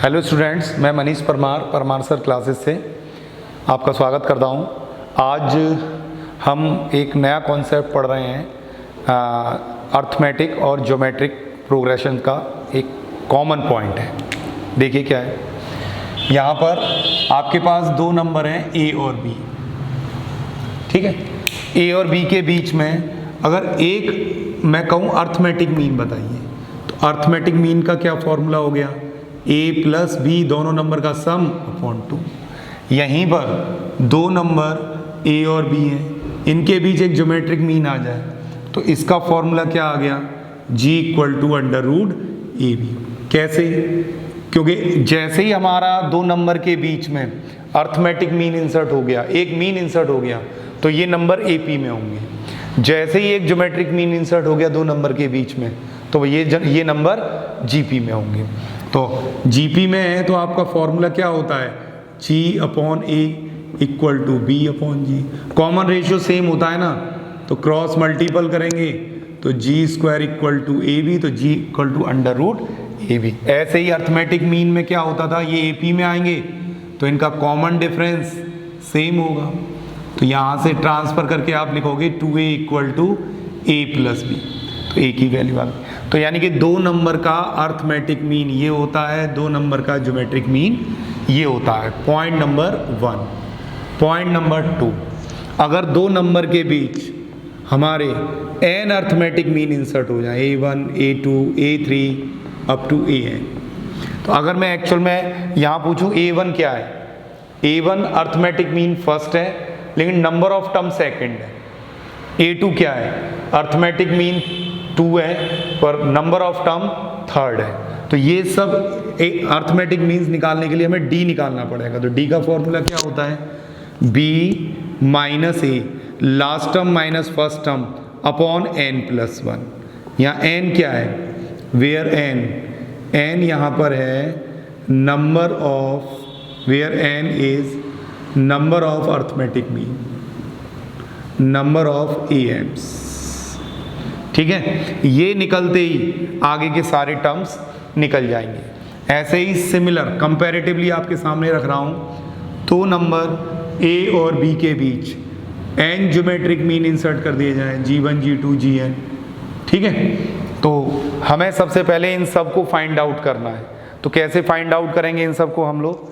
Hello students, मैं Manish Parmar sir classes से आपका स्वागत करता हूं। आज हम एक नया कॉन्सेप्ट पढ़ रहे हैं। अर्थमेटिक और ज्योमेट्रिक प्रोग्रेशन का एक कॉमन पॉइंट है। देखिए क्या है, यहाँ पर आपके पास दो नंबर हैं ए और बी, ठीक है। ए और बी के बीच में अगर एक मैं कहूँ अर्थमेटिक मीन बताइए, तो अर्थमेटिक मीन का क्या फॉर्मूला हो गया, ए प्लस बी दोनों नंबर का सम अपॉन 2। यहीं पर दो नंबर ए और बी हैं, इनके बीच एक ज्योमेट्रिक मीन आ जाए तो इसका फॉर्मूला क्या आ गया, G equal to under root A B. कैसे? क्योंकि जैसे ही हमारा दो नंबर के बीच में अर्थमेटिक मीन इंसर्ट हो गया, एक मीन इंसर्ट हो गया, तो ये नंबर ए पी में होंगे। जैसे ही एक ज्योमेट्रिक मीन इंसर्ट हो गया दो नंबर के बीच में, तो ये नंबर जीपी में होंगे। तो जीपी में है तो आपका फॉर्मूला क्या होता है, G upon A equal to B upon G. Common ratio same होता है ना, तो क्रॉस मल्टीपल करेंगे तो G square equal to A B, तो G equal to under root A B. ऐसे ही अर्थमेटिक मीन में क्या होता था, ये ए पी में आएंगे तो इनका कॉमन डिफरेंस सेम होगा, तो यहाँ से ट्रांसफर करके आप लिखोगे 2a equal to a plus b, तो ए की वैल्यू आ गई। तो यानी कि दो नंबर का अर्थमेटिक मीन ये होता है, दो नंबर का ज्योमेट्रिक मीन ये होता है। Point number 1। पॉइंट नंबर 2, अगर दो नंबर के बीच हमारे n अर्थमेटिक मीन इंसर्ट हो जाए, a1 a2 a3 up to an, तो अगर मैं एक्चुअल में यहाँ पूछूँ a1 क्या है, a1 अर्थमेटिक मीन फर्स्ट है लेकिन नंबर ऑफ टर्म सेकंड है। a2 क्या है, अर्थमेटिक मीन 2 है पर नंबर ऑफ टर्म थर्ड है। तो ये सब अर्थमेटिक मीन्स निकालने के लिए हमें d निकालना पड़ेगा। तो d का फॉर्मूला क्या होता है, b minus A last term minus first term upon n plus 1। यहाँ n क्या है, वेयर n यहाँ पर है number of, where n is number of arithmetic mean, number of AMs, ठीक है। ये निकलते ही आगे के सारे टर्म्स निकल जाएंगे। ऐसे ही सिमिलर कंपैरेटिवली आपके सामने रख रहा हूं, दो नंबर ए और बी के बीच n ज्योमेट्रिक मीन इंसर्ट कर दिए जाएं, g1 g2 gn, ठीक है। तो हमें सबसे पहले इन सब को फाइंड आउट करना है। तो कैसे फाइंड आउट करेंगे इन सब को हम लोग,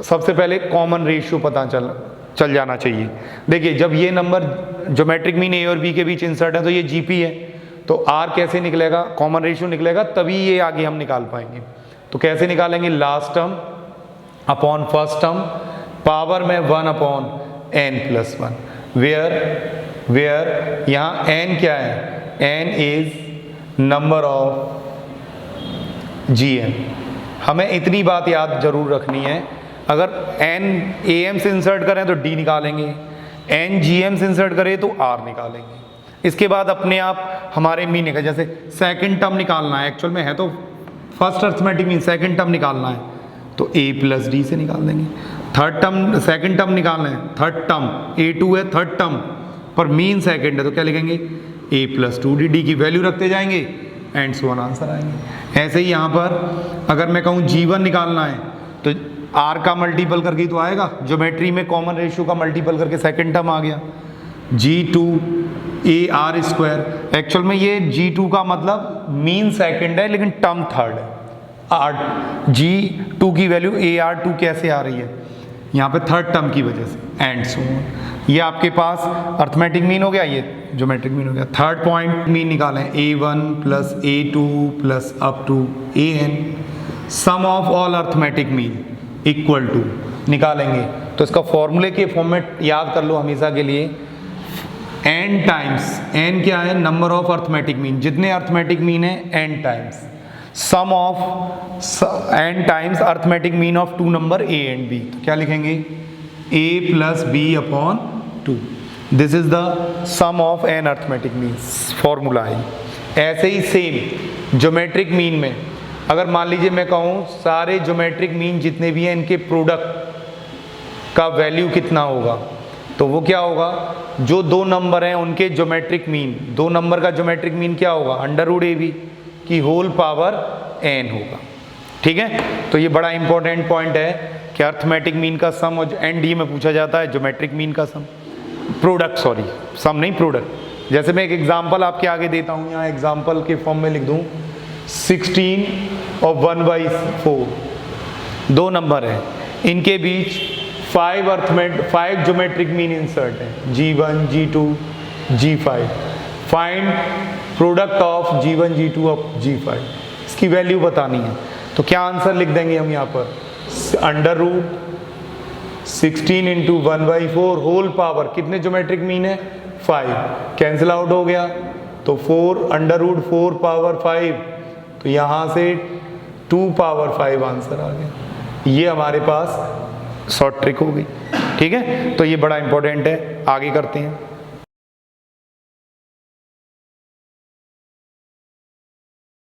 सबसे पहले कॉमन रेशियो पता चल जाना चाहिए। देखिए जब ये नंबर ज्योमेट्रिक मीन ए और बी के बीच इंसर्ट है तो ये जीपी है, तो आर कैसे निकलेगा, कॉमन रेशियो निकलेगा तभी ये आगे हम निकाल पाएंगे। तो कैसे निकालेंगे, last term upon first term power में 1 अपॉन n प्लस 1, वेयर यहाँ n क्या है, n is number of gn। हमें इतनी बात याद जरूर रखनी है, अगर n am से इंसर्ट करें तो d निकालेंगे, n gm से इंसर्ट करें तो r निकालेंगे। इसके बाद अपने आप हमारे मीन निकल, जैसे सेकंड टर्म निकालना है, एक्चुअल में है तो first arithmetic mean, second term निकालना है तो a प्लस डी से निकाल देंगे। थर्ड टर्म, सेकंड टर्म निकालना है, थर्ड टर्म a2 है, थर्ड टर्म पर मीन सेकंड है तो क्या लिखेंगे, a प्लस 2d, डी की वैल्यू रखते जाएंगे एंड सो ऑन आंसर आएंगे। ऐसे ही यहाँ पर अगर मैं कहूँ g1 निकालना है तो r का मल्टीपल करके तो आएगा, ज्योमेट्री में कॉमन रेशियो का मल्टीपल करके सेकंड टर्म आ गया, g2 A R square. Actual में ये g2 का मतलब मीन सेकंड है लेकिन टर्म थर्ड है। g2 की वैल्यू AR2 कैसे आ रही है, यहाँ पे थर्ड टर्म की वजह से एंड सो ऑन। ये आपके पास अर्थमेटिक मीन हो गया, ये ज्योमेट्रिक मीन हो गया। थर्ड पॉइंट मीन निकालें, a1 plus a2 plus up to an, sum of all arithmetic mean equal to निकालेंगे। तो इसका फॉर्मूले के फॉर्मेट याद कर लो हमेशा के लिए, n टाइम्स, n क्या है, नंबर ऑफ अर्थमेटिक मीन, जितने अर्थमेटिक मीन है n times sum of n times arithmetic mean of two number a and b। तो क्या लिखेंगे, a plus b upon 2, this is the sum of n arithmetic means, formula है। ऐसे ही same geometric mean में अगर मान लीजिए मैं कहूँ सारे ज्योमेट्रिक मीन जितने भी हैं इनके प्रोडक्ट का वैल्यू कितना होगा, तो वो क्या होगा, जो दो नंबर हैं उनके ज्योमेट्रिक मीन, दो नंबर का ज्योमेट्रिक मीन क्या होगा, अंडर रूट ए बी की होल पावर n होगा। ठीक है, तो ये बड़ा इंपॉर्टेंट पॉइंट है कि अर्थमेटिक मीन का सम और एनडी में पूछा जाता है ज्योमेट्रिक मीन का सम, प्रोडक्ट, सॉरी सम नहीं प्रोडक्ट। जैसे मैं एक एग्जांपल आपके आगे देता हूँ, यहाँ एग्जांपल के फॉर्म में लिख दूँ 16 और 1/4 दो नंबर है, इनके बीच 5 ज्योमेट्रिक मीन इंसर्ट है, G1 G2 G5। Find product of G1 G2 of G5, इसकी वैल्यू बतानी है। तो क्या आंसर लिख देंगे हम यहाँ पर, under root 16 into 1/4 whole power, कितने ज्योमेट्रिक मीन है 5, कैंसिल आउट हो गया तो 4 अंडर रूट 4 पावर 5, तो यहाँ से 2 पावर 5 आंसर आ गया। ये हमारे पास शॉर्ट ट्रिक हो गई। ठीक है, तो ये बड़ा इंपॉर्टेंट है, आगे करते हैं।